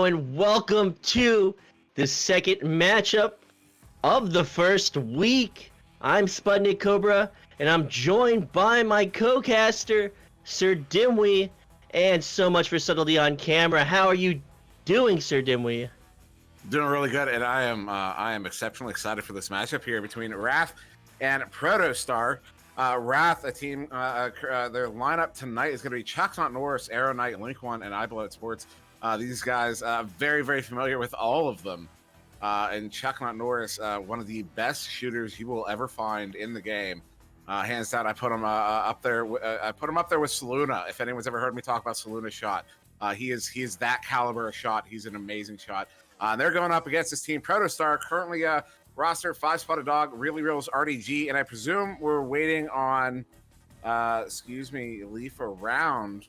and welcome to the second matchup of the first week. I'm SputnikKobra, and I'm joined by my co-caster, SirDimwi, and so much for subtlety on camera. How are you doing, SirDimwi? Doing really good, and I am exceptionally excited for this matchup here between Wrath and Protostar. Wrath, a team, their lineup tonight is going to be Chuck Not Norris, Arrow Knight, Link One, and iBlood Sports. These guys, very, very familiar with all of them. And Chuck Not Norris, one of the best shooters you will ever find in the game. Hands down, I put him up there. I put him up there with Saluna. If anyone's ever heard me talk about Saluna's shot, he is that caliber of shot. He's an amazing shot. They're going up against this team. Protostar, currently roster 5-spotted dog, really reels RDG, and I presume we're waiting on, Leaf around.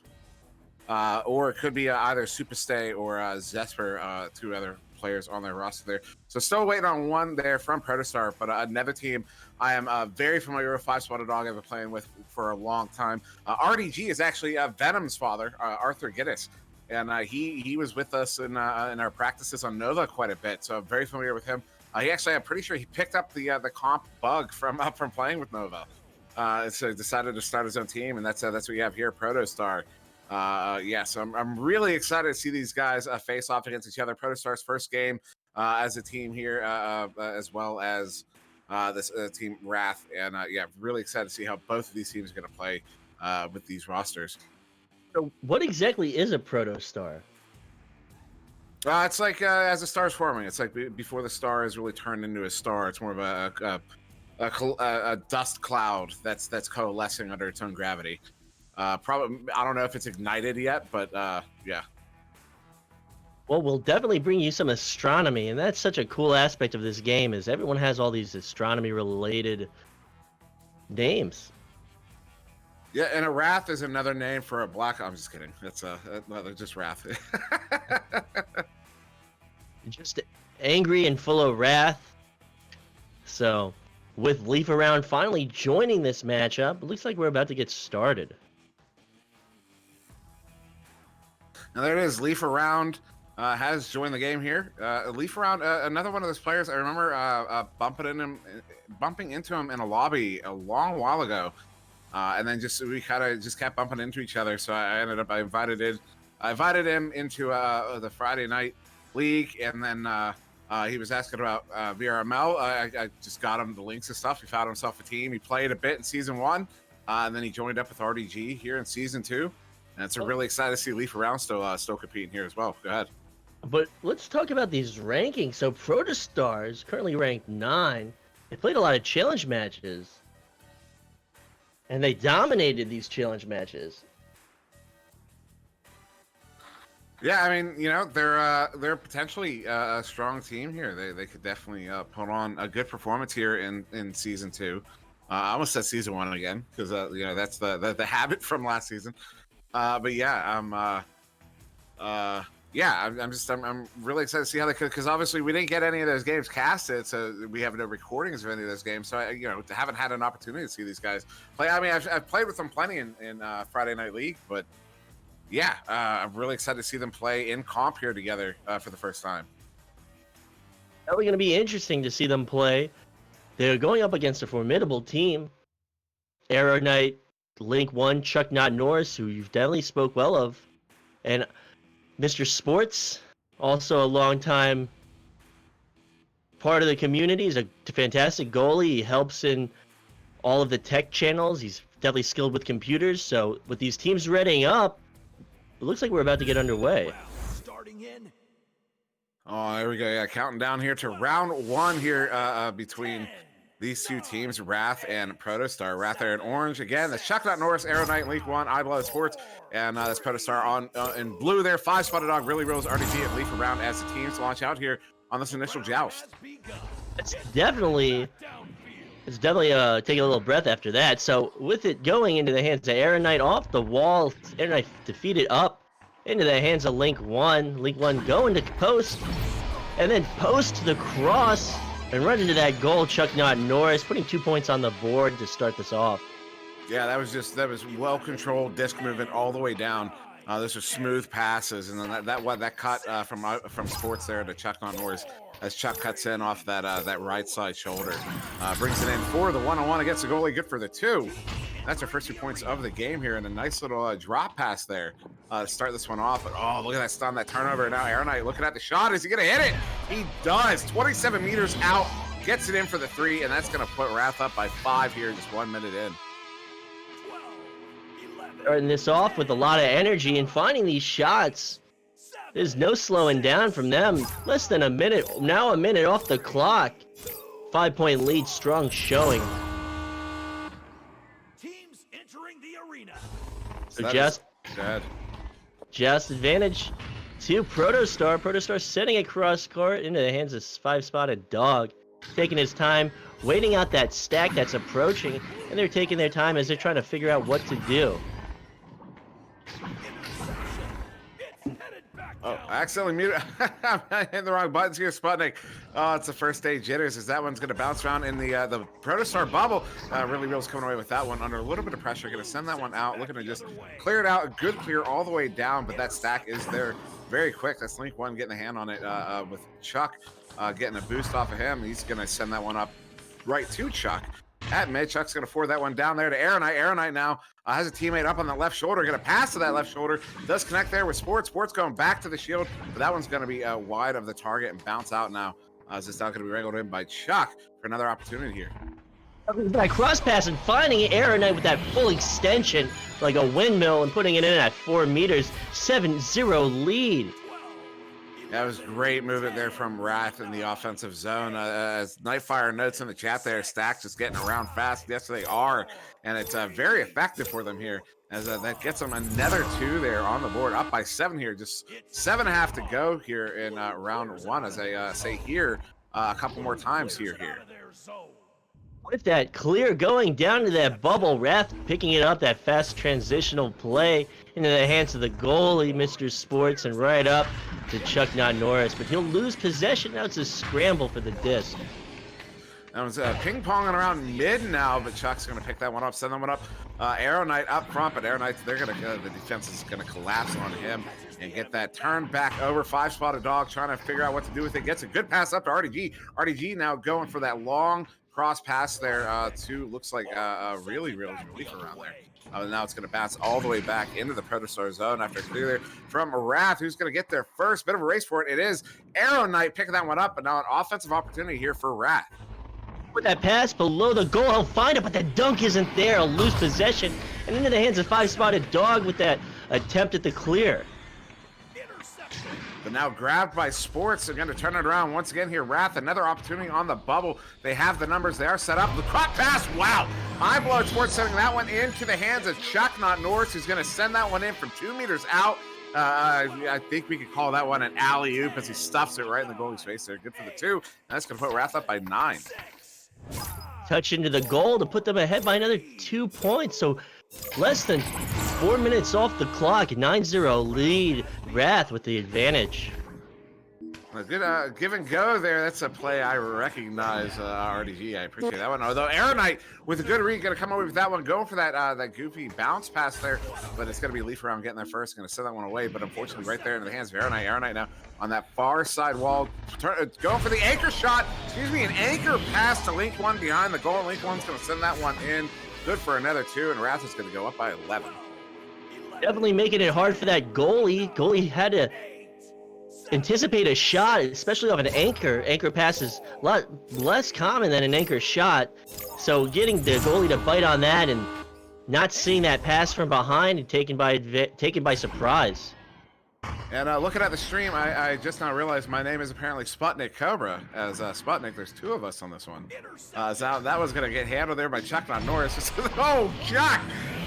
Or it could be either Superstay or Zesper, two other players on their roster there. So still waiting on one there from Protostar, but another team I am very familiar with, 5-spotted dog I've been playing with for a long time. RDG is actually Venom's father, Arthur Giddis, and he was with us in our practices on Nova quite a bit, so I'm very familiar with him. He actually, I'm pretty sure he picked up the comp bug from playing with Nova. So he decided to start his own team, and that's what we have here, Protostar. So I'm really excited to see these guys face off against each other. Protostar's first game as a team here, as well as this team Wrath, and really excited to see how both of these teams are going to play with these rosters. So what exactly is a Protostar? It's like as a star's forming. It's like before the star is really turned into a star. It's more of a dust cloud that's coalescing under its own gravity. Probably, I don't know if it's ignited yet, but yeah. Well, we'll definitely bring you some astronomy, and that's such a cool aspect of this game, is everyone has all these astronomy-related names. Yeah, and a Wrath is another name for a black. I'm just kidding. That's just Wrath. Just angry and full of wrath. So, with Leaf Around finally joining this matchup, it looks like we're about to get started. Now there it is. Leaf Around has joined the game here. Leaf Around, another one of those players I remember bumping into him in a lobby a long while ago, and then we kind of just kept bumping into each other. So I invited him into the Friday night league, and then he was asking about VRML. I just got him the links and stuff. He found himself a team. He played a bit in season 1, and then he joined up with RDG here in season 2. And it's really excited to see Leaf Around still competing here as well. Go ahead. But let's talk about these rankings. So Protostar is currently ranked 9. They played a lot of challenge matches, and they dominated these challenge matches. Yeah, I mean, they're potentially a strong team here. They could definitely put on a good performance here in season 2. I almost said season 1 again because that's the habit from last season. But yeah, I'm really excited to see how they could, because obviously we didn't get any of those games casted, so we have no recordings of any of those games. So I haven't had an opportunity to see these guys play. I mean, I've played with them plenty in Friday Night League, but yeah, I'm really excited to see them play in comp here together for the first time. Probably going to be interesting to see them play. They're going up against a formidable team. Arrow Knight, Link One, Chuck Not Norris, who you've definitely spoke well of, and Mr. Sports, also a long-time part of the community. He's a fantastic goalie. He helps in all of the tech channels. He's definitely skilled with computers. So with these teams readying up, it looks like we're about to get underway. Oh, there we go. Yeah, counting down here to round 1 here between these two teams, Wrath and Protostar. Wrath there in orange. Again, that's Chuck Not Norris, Arrow Knight, Link One, iBlood Sports, and that's Protostar on in blue there. 5-spotted dog, really rolls RDG and Leaf Around as the teams launch out here on this initial joust. It's definitely taking a little breath after that. So with it going into the hands of Arrow Knight off the wall, Arrow Knight defeated up into the hands of Link One. Link One going to post, and then post to the cross. And run into that goal, Chuck Not Norris, putting 2 points on the board to start this off. Yeah, that was well-controlled disc movement all the way down. Those are smooth passes, and then that cut from Sports there to Chuck on Norris as Chuck cuts in off that right side shoulder, brings it in for the 1-on-1 against the goalie, good for the 2. That's our first 2 points of the game here, and a nice little drop pass there to start this one off. But oh, look at that stun, that turnover. Now Aaron Knight looking at the shot. Is he gonna hit it? He does. 27 meters out, gets it in for the 3, and that's gonna put Wrath up by 5 here, just 1 minute in. Starting this off with a lot of energy and finding these shots. There's no slowing down from them. Less than a minute, now a minute off the clock. 5-point lead, strong showing. Teams entering the arena. So just advantage to Protostar. Protostar sending it cross court into the hands of 5-spotted Dog. Taking his time, waiting out that stack that's approaching, and they're taking their time as they're trying to figure out what to do. Oh, I accidentally muted. I'm hitting the wrong buttons here, Sputnik. Oh, it's the first stage jitters as that one's going to bounce around in the Protostar bubble. Really Real's coming away with that one under a little bit of pressure. Going to send that one out, looking to just clear it out. A good clear all the way down, but that stack is there very quick. That's Link 1 getting a hand on it with Chuck getting a boost off of him. He's going to send that one up right to Chuck. At mid, Chuck's going to forward that one down there to Aaron Knight. Aaron Knight now has a teammate up on the left shoulder. Going to pass to that left shoulder. Does connect there with Sports. Sports going back to the shield, but that one's going to be wide of the target and bounce out now. As it's now going to be wrangled in by Chuck for another opportunity here. That cross pass and finding Aaron Knight with that full extension like a windmill and putting it in at 4 meters. 7-0 lead. That was great movement there from Wrath in the offensive zone. As Nightfire notes in the chat there, Stack's just getting around fast. Yes, they are. And it's very effective for them here as that gets them another 2 there on the board. Up by 7 here. Just 7.5 to go here in round 1 as I say here a couple more times here. With that clear going down to that bubble, Wrath picking it up, that fast transitional play into the hands of the goalie, Mr. Sports, and right up to Chuck Not Norris. But he'll lose possession. Now it's a scramble for the disc. That was ping-ponging around mid now, but Chuck's going to pick that one up, send that one up. Arrow Knight up front, but Arrow Knight, the defense is going to collapse on him and get that turned back over. 5-spotted Dog trying to figure out what to do with it. Gets a good pass up to RDG. RDG now going for that long cross pass there to looks like really relief around there. Now it's going to bounce all the way back into the Protostar zone after clear there from Wrath, who's going to get their first bit of a race for it. It is Arrow Knight picking that one up, but now an offensive opportunity here for Wrath. With that pass below the goal, he'll find it, but the dunk isn't there. He'll lose possession and into the hands of 5-spotted Dog with that attempt at the clear. But now grabbed by Sports. They're going to turn it around once again here. Wrath, another opportunity on the bubble. They have the numbers. They are set up. The crop pass. Wow. Eyeblow Sports sending that one into the hands of Chuck Not Norris, who's going to send that one in from 2 meters out. I think we could call that one an alley-oop as he stuffs it right in the goalie's face there. Good for the 2. And that's going to put Wrath up by 9. Touch into the goal to put them ahead by another 2 points. So less than 4 minutes off the clock. 9-0 lead. Wrath with the advantage. A good give and go there. That's a play I recognize, RDG. I appreciate that one. Although Arrow Knight with a good read, going to come away with that one, going for that goofy bounce pass there, but it's going to be Leaf around getting there first. Going to send that one away, but unfortunately right there into the hands of Arrow Knight. Arrow Knight now on that far side wall, going for the anchor shot. Excuse me, an anchor pass to Link 1 behind the goal. Link 1's going to send that one in. Good for another 2, and Wrath is going to go up by 11. Definitely making it hard for that goalie. Goalie had to anticipate a shot, especially off an anchor. Anchor pass is a lot less common than an anchor shot. So getting the goalie to bite on that and not seeing that pass from behind and taken by surprise. And looking at the stream, I just now realized my name is apparently SputnikKobra. As Sputnik, there's 2 of us on this one. So that was going to get handled there by Chuck Not Norris. Oh, Chuck!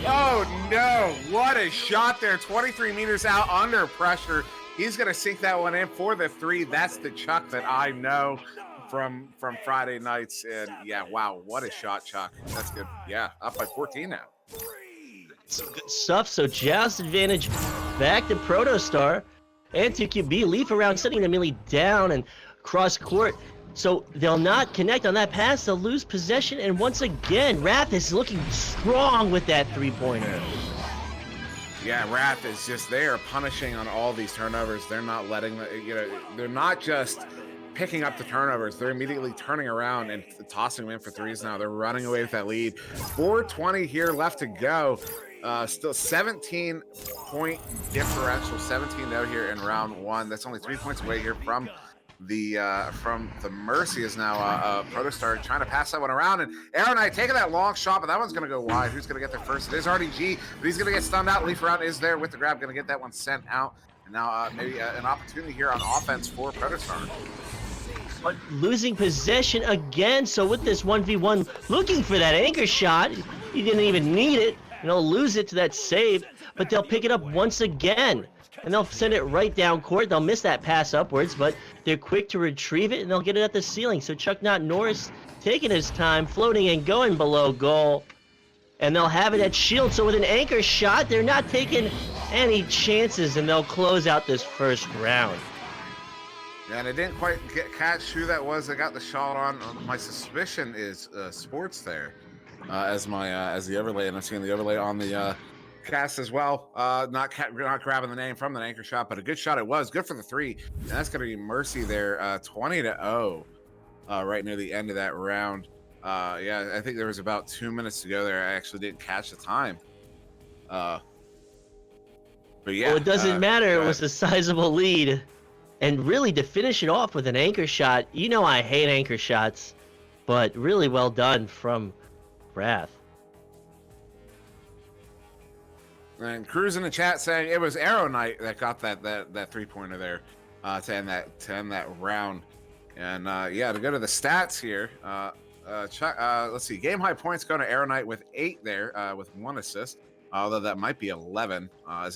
Oh, no! What a shot there. 23 meters out under pressure. He's going to sink that one in for the 3. That's the Chuck that I know from Friday nights. And, yeah, wow, what a shot, Chuck. That's good. Yeah, up by 14 now. Some good stuff. So Joust advantage back to Protostar and to QB. Leaf around, setting them nearly down and cross court. So they'll not connect on that pass. They'll lose possession. And once again, Wrath is looking strong with that 3-pointer. Yeah, Wrath is just, they are punishing on all these turnovers. They're not letting they're not just picking up the turnovers. They're immediately turning around and tossing them in for threes now. They're running away with that lead. 4:20 here left to go. Still 17-point differential, 17-0 here in round one. That's only 3 points away here from the Mercy. Is now Protostar trying to pass that one around, and Arrow Knight taking that long shot, but that one's going to go wide. Who's going to get there first? It is RDG, but he's going to get stunned out. Leaf around is there with the grab, going to get that one sent out, and now maybe an opportunity here on offense for Protostar. But losing possession again, so with this 1v1, looking for that anchor shot, he didn't even need it, and they'll lose it to that save, but they'll pick it up once again. And they'll send it right down court. They'll miss that pass upwards, but they're quick to retrieve it, and they'll get it at the ceiling. So Chuck Not Norris taking his time, floating and going below goal. And they'll have it at shield. So with an anchor shot, they're not taking any chances, and they'll close out this first round. Yeah, and I didn't quite catch who that was that got the shot on. My suspicion is Sports there as the overlay, and I'm seeing the overlay on the cast as well. Not grabbing the name from the anchor shot, but a good shot it was. Good for the three, and that's going to be Mercy there. 20-0 right near the end of that round. Yeah, I think there was about 2 minutes to go there. I actually didn't catch the time. But yeah, well, it doesn't matter. It was a sizable lead. And really, to finish it off with an anchor shot, you know I hate anchor shots, but really well done from Wrath. And Cruz in the chat saying it was Arrow Knight that got that 3-pointer there to end that round. And yeah, to go to the stats here, let's see, game high points go to Arrow Knight with 8 there with 1 assist. Although that might be 11, I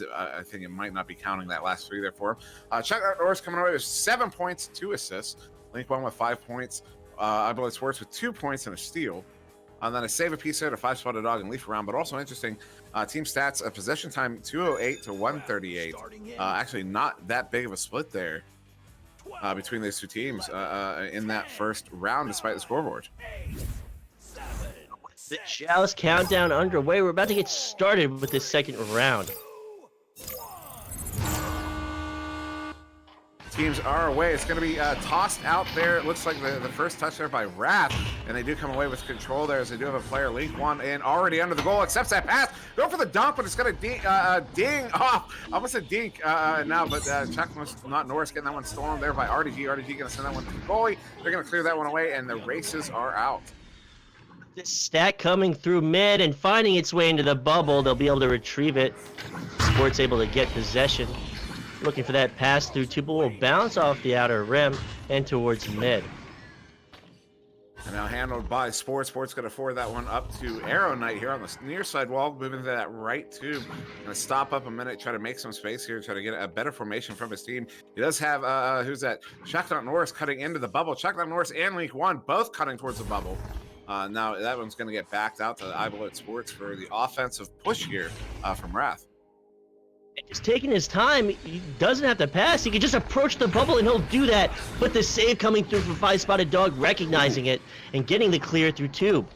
think it might not be counting that last 3 there for him. Chuck Norris coming away with 7 points, 2 assists. Link One with 5 points. I believe Sports with 2 points and a steal. And then a save a piece there to 5-spotted dog and leaf around. But also interesting, team stats, possession time 208 to 138. Actually, not that big of a split there between these two teams in that first round, despite the scoreboard. The Joust countdown underway. We're about to get started with this second round. Teams are away. It's going to be tossed out there. It looks like the first touch there by Wrath, and they do come away with control there as they do have a player. Link One in already under the goal, accepts that pass. Go for the dunk, but it's going to ding off. I almost said dink now, but Chuck Not Norris getting that one stolen there by RDG. RDG going to send that one to the goalie. They're going to clear that one away, and the races are out. This stack coming through mid and finding its way into the bubble. They'll be able to retrieve it. Sport's able to get possession. Looking for that pass through two, but will bounce off the outer rim and towards mid. And now handled by Sports. Sports going to forward that one up to Arrow Knight here on the near side wall, moving to that right tube. Going to stop up a minute, try to make some space here, try to get a better formation from his team. He does have, who's that? Chuck Not Norris cutting into the bubble. Chuck Not Norris and Link One both cutting towards the bubble. Now that one's going to get backed out to Eyebalot Sports for the offensive push here from Wrath. Just taking his time. He doesn't have to pass. He can just approach the bubble, and he'll do that. But the save coming through from 5-spotted dog, recognizing it and getting the clear through tube.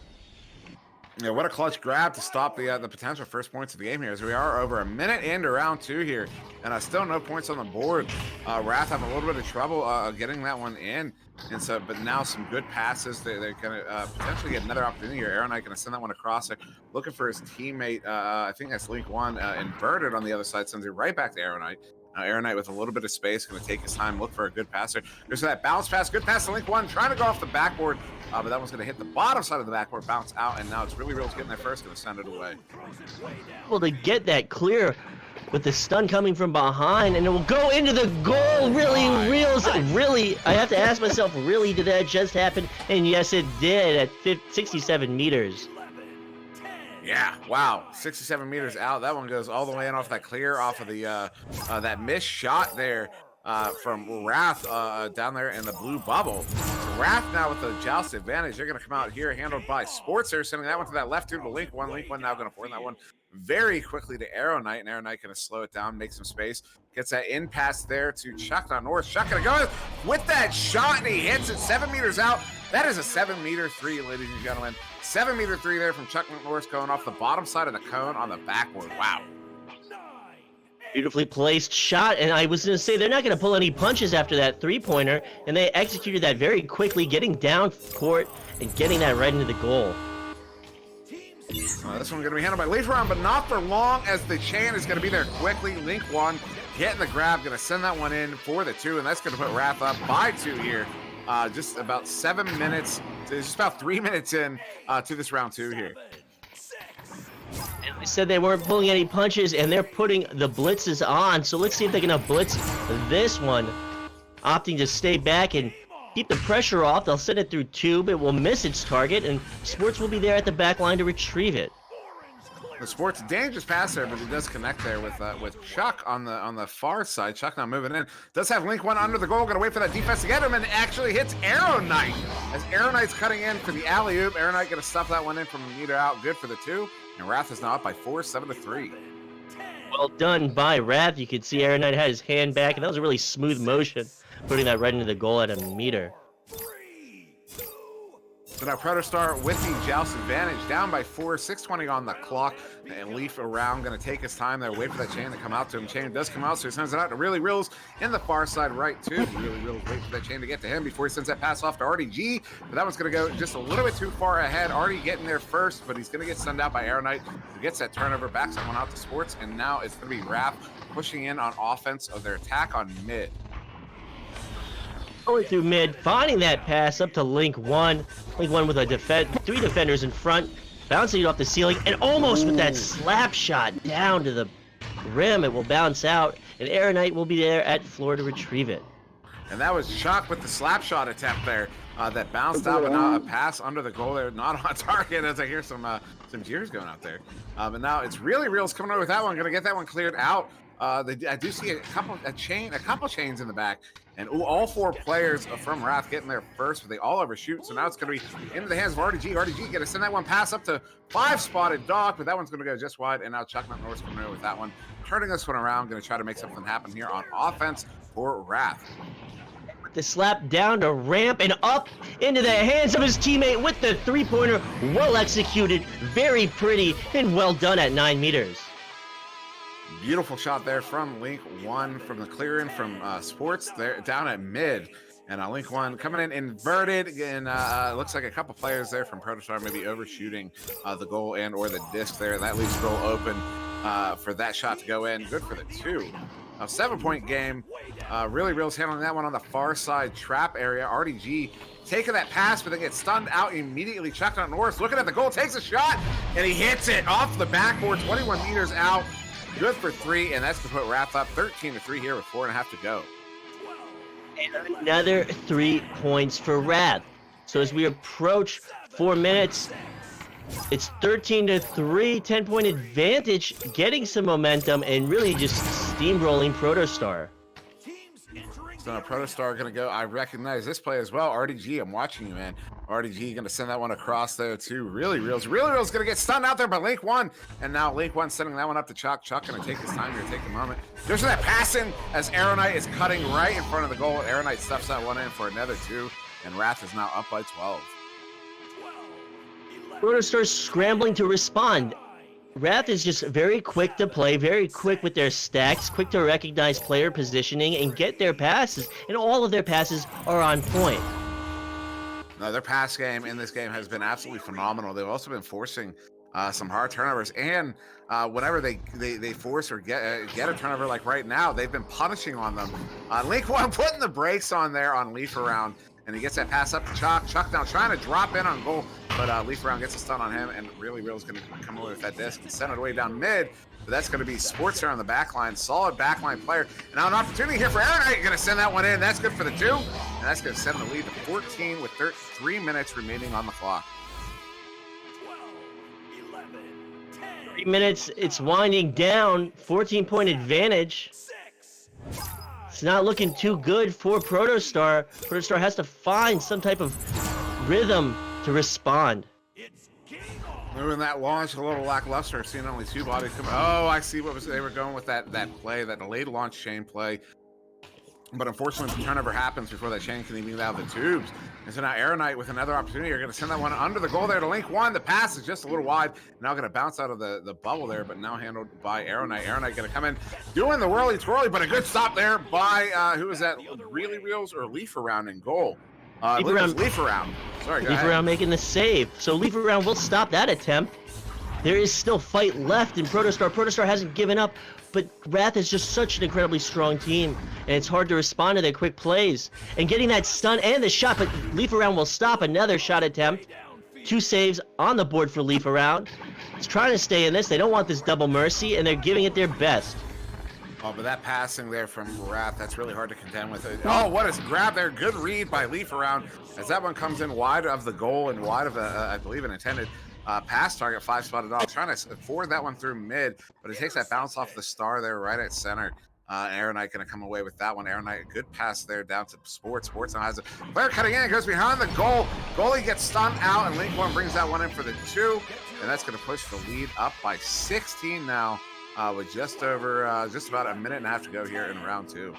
Yeah, what a clutch grab to stop the potential first points of the game here, as we are over a minute into round 2 here, and still no points on the board. Wrath having a little bit of trouble getting that one in, and so but now some good passes. They're going to potentially get another opportunity here. Arrow Knight going to send that one across there, looking for his teammate. I think that's Link One inverted on the other side, sends it right back to Arrow Knight. Arrow Knight with a little bit of space, going to take his time, look for a good passer. There's that bounce pass, good pass to Link One, trying to go off the backboard, but that one's going to hit the bottom side of the backboard, bounce out, and now it's really Real's getting there first, going to send it away. Able to get that clear with the stun coming from behind, and it will go into the goal. Really, I have to ask myself, really, did that just happen? And yes, it did at 67 meters. Yeah, wow, 67 meters out. That one goes all the way in off that clear, off of the that missed shot there from Wrath down there in the blue bubble. So Wrath now with the joust advantage. They're going to come out here, handled by Sports. They're sending that one to that left tube to Link One. Link One now going to forward that one very quickly to Arrow Knight, and Arrow Knight going to slow it down, make some space. Gets that in pass there to Chuck Not Norris. Chuck going to go with that shot, and he hits it 7 meters out. That is a 7-meter three, ladies and gentlemen. 7-meter three there from Chuck Not Norris, going off the bottom side of the cone on the backboard. Wow. Beautifully placed shot, and I was going to say they're not going to pull any punches after that three-pointer, and they executed that very quickly, getting down court and getting that right into the goal. This one's going to be handled by Leaf Round, but not for long, as the chain is going to be there quickly. Link 1 getting the grab, going to send that one in for the 2, and that's going to put Wrath up by 2 here. Just about 7 minutes, just about 3 minutes in to this round 2 here. And they said they weren't pulling any punches, and they're putting the blitzes on. So let's see if they can blitz this one. Opting to stay back and keep the pressure off. They'll send it through tube. It will miss its target, and Sports will be there at the back line to retrieve it. The Sports dangerous pass there, but he does connect there with Chuck on the far side. Chuck now moving in. Does have Link 1 under the goal. Gonna wait for that defense to get him, and actually hits Arrow Knight. As Arrow Knight's cutting in for the alley-oop. Arrow Knight gonna stuff that one in from a meter out. Good for the 2. And Wrath is now up by 4, 7-3. Well done by Wrath. You could see Aaron Knight had his hand back, and that was a really smooth motion, putting that right into the goal at a meter. So now Protostar with the Joust advantage, down by 4, 6:20 on the clock, and Leaf around, going to take his time there, wait for that chain to come out to him. Chain does come out, so he sends it out to Really Reels in the far side right too. Really Reels wait for that chain to get to him before he sends that pass off to RDG, but that one's going to go just a little bit too far ahead. Artie getting there first, but he's going to get sent out by Arrow Knight, who gets that turnover, backs that one out to Sports, and now it's going to be Wrath pushing in on offense of their attack on mid. Going through mid, finding that pass up to Link 1. Link 1 with a 3 defenders in front, bouncing it off the ceiling, and almost with that slap shot down to the rim. It will bounce out, and Arrow Knight will be there at floor to retrieve it. And that was Chuck with the slap shot attempt there that bounced out, but now a pass under the goal there, not on target, as I hear some cheers going out there. But now it's Really Reels coming over with that one, going to get that one cleared out. I do see a couple chains in the back, and all 4 players from Wrath getting there first, but they all overshoot. So now it's going to be into the hands of RDG. RDG going to send that one pass up to 5-spotted Doc, but that one's going to go just wide. And now Chuck Norris coming in with that one, turning this one around, going to try to make something happen here on offense for Wrath. The slap down to ramp and up into the hands of his teammate with the 3-pointer. Well executed, very pretty, and well done at 9 meters. Beautiful shot there from Link 1 from the clear in from Sports there down at mid. And Link 1 coming in inverted, and looks like a couple players there from Protostar maybe overshooting the goal and or the disc there. That leaves the goal open for that shot to go in. Good for the 2. A 7-point game. Really Reels handling that one on the far side trap area. RDG taking that pass, but then gets stunned out immediately. Chuck Norris looking at the goal, takes a shot, and he hits it off the backboard, 21 meters out. Good for 3, and that's going to put Wrath up 13-3 here with 4.5 to go. And another 3 points for Wrath. So as we approach 4 minutes, it's 13-3, 10-point advantage, getting some momentum and really just steamrolling Protostar. So now Protostar going to go. I recognize this play as well. RDG, I'm watching you, man. RDG going to send that one across there too. Really Reels. Really Reels going to get stunned out there by Link 1. And now Link 1 sending that one up to Chuck. Chuck going to take his time here, take a moment. There's that passing as Arrow Knight is cutting right in front of the goal. Arrow Knight stuffs that one in for another 2. And Wrath is now up by 12. Protostar scrambling to respond. Wrath is just very quick to play, very quick with their stacks, quick to recognize player positioning and get their passes, and all of their passes are on point. No, their pass game in this game has been absolutely phenomenal. They've also been forcing some hard turnovers, and whenever they force or get a turnover like right now, they've been punishing on them. Link 1 putting the brakes on there on Leaf around, and he gets that pass up to Chuck. Chuck now trying to drop in on goal, but Leaf around gets a stun on him, and Really Real's going to come away with that disc and send it away down mid. But that's going to be Sports here on the back line. Solid backline player. And now an opportunity here for Arrow Knight. Going to send that one in. That's good for the 2. And that's going to send the lead to 14 with 3 minutes remaining on the clock. 12, 11, 10, 3 minutes, it's winding down, 14-point advantage. 6. It's not looking too good for Protostar. Protostar has to find some type of rhythm to respond. It's game on. Moving that launch a little lackluster, seeing only 2 bodies come. Oh, I see what they were going with that play, that delayed launch chain play. But unfortunately, the turnover happens before that chain can even get out of the tubes. And so now Aeronite with another opportunity. You're going to send that one under the goal there to Link 1. The pass is just a little wide. Now going to bounce out of the bubble there, but now handled by Aeronite. Aeronite going to come in doing the whirly-twirly, but a good stop there by, who was that? Really Reels or Leaf Around in goal? Leaf Around. Sorry, Leaf Around making the save. So Leaf Around will stop that attempt. There is still fight left in Protostar. Protostar hasn't given up, but Wrath is just such an incredibly strong team, and it's hard to respond to their quick plays. And getting that stun and the shot, but Leaf Around will stop another shot attempt. 2 saves on the board for Leaf Around. It's trying to stay in this. They don't want this double mercy, and they're giving it their best. Oh, but that passing there from Wrath, that's really hard to contend with. Oh, what a grab there. Good read by Leaf Around as that one comes in wide of the goal and wide of, I believe, an intended pass target. 5-spotted dog trying to forward that one through mid, but it takes that bounce off the star there right at center. Aeronite going to come away with that one. Aeronite, a good pass there down to Sports. Sports now has a player cutting in, goes behind the goal. Goalie gets stunned out, and Link 1 brings that one in for the 2, and that's going to push the lead up by 16 now, with just about a minute and a half to go here in round 2.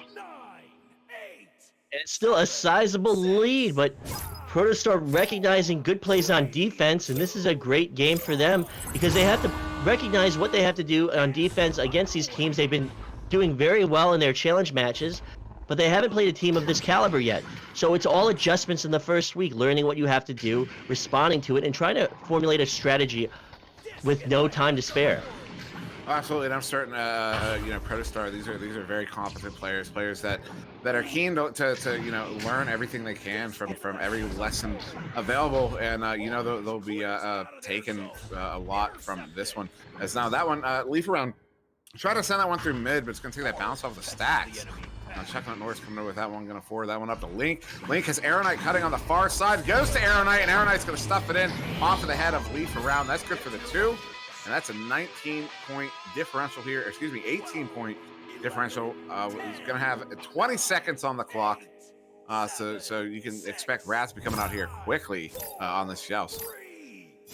It's still a sizable lead, but Protostar recognizing good plays on defense, and this is a great game for them because they have to recognize what they have to do on defense against these teams. They've been doing very well in their challenge matches, but they haven't played a team of this caliber yet. So it's all adjustments in the first week, learning what you have to do, responding to it, and trying to formulate a strategy with no time to spare. Absolutely, and I'm starting, Protostar. These are very competent players that are keen to learn everything they can from every lesson available, and they'll be taking a lot from this one. As now that one, Leaf Around, try to send that one through mid, but it's going to take that bounce off the stacks. Checking out Norris coming over with that one, going to forward that one up to Link. Link has Aeronite cutting on the far side, goes to Aeronite, and Aeronite's going to stuff it in off of the head of Leaf Around. That's good for the 2. And that's a 19-point differential here. 18-point differential. He's going to have 20 seconds on the clock. So you can expect Wrath to be coming out here quickly on this joust.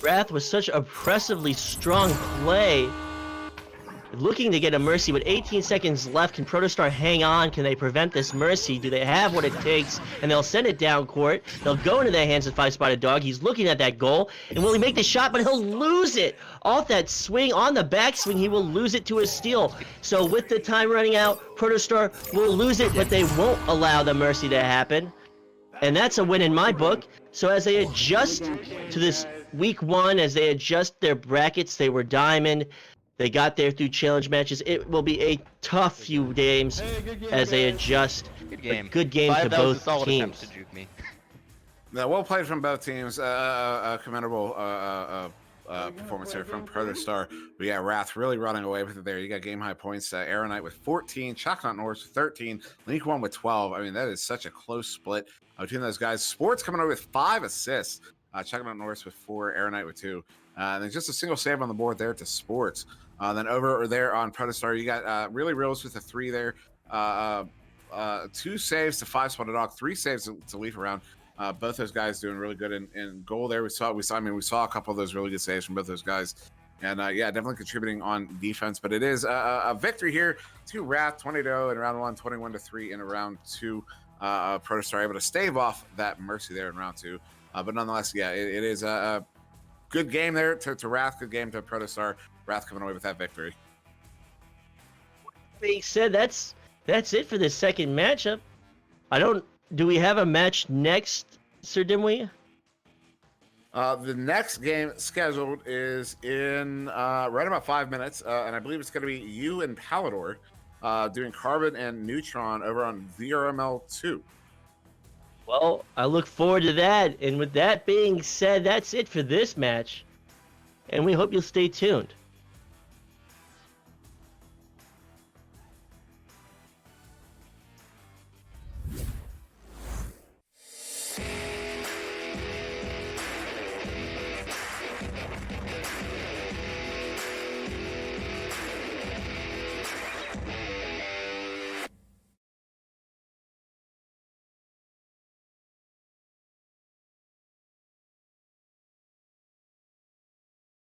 Wrath was such oppressively strong play. Looking to get a mercy, but 18 seconds left. Can Protostar hang on? Can they prevent this mercy? Do they have what it takes? And they'll send it down court. They'll go into the hands of 5-spotted dog. He's looking at that goal. And will he make the shot? But he'll lose it. Off that swing, on the backswing, he will lose it to a steal. So with the time running out, Protostar will lose it, but they won't allow the mercy to happen. And that's a win in my book. So as they adjust to this week 1, as they adjust their brackets, they were diamond. They got there through challenge matches. It will be a tough few games as they adjust. Good game. Good game to both teams. To juke me. Now, well played from both teams. Commendable performance here from Protostar. We got Wrath really running away with it there. You got game high points. Aeronite with 14, Chocolate Norris with 13, Link 1 with 12. I mean, that is such a close split between those guys. Sports coming over with 5 assists. Chocolate Norris with 4, Aeronite with 2. And then just a single save on the board there to Sports. Then over there on Protostar, you got Really Reels with a 3 there. 2 saves to 5-spotted dog, 3 saves to Leaf Around. Both those guys doing really good in goal there. We saw a couple of those really good saves from both those guys. And definitely contributing on defense. But it is a victory here to Wrath, 20-0 in round 1, 21-3 in round 2. Protostar able to stave off that mercy there in round 2. But nonetheless, it is a good game there to Wrath, good game to Protostar. Wrath coming away with that victory. Being said, that's it for the second matchup. Do we have a match next, SirDimwi? The next game scheduled is in right about 5 minutes, and I believe it's going to be you and Palador doing Carbon and Neutron over on VRML 2. Well, I look forward to that. And with that being said, that's it for this match. And we hope you'll stay tuned.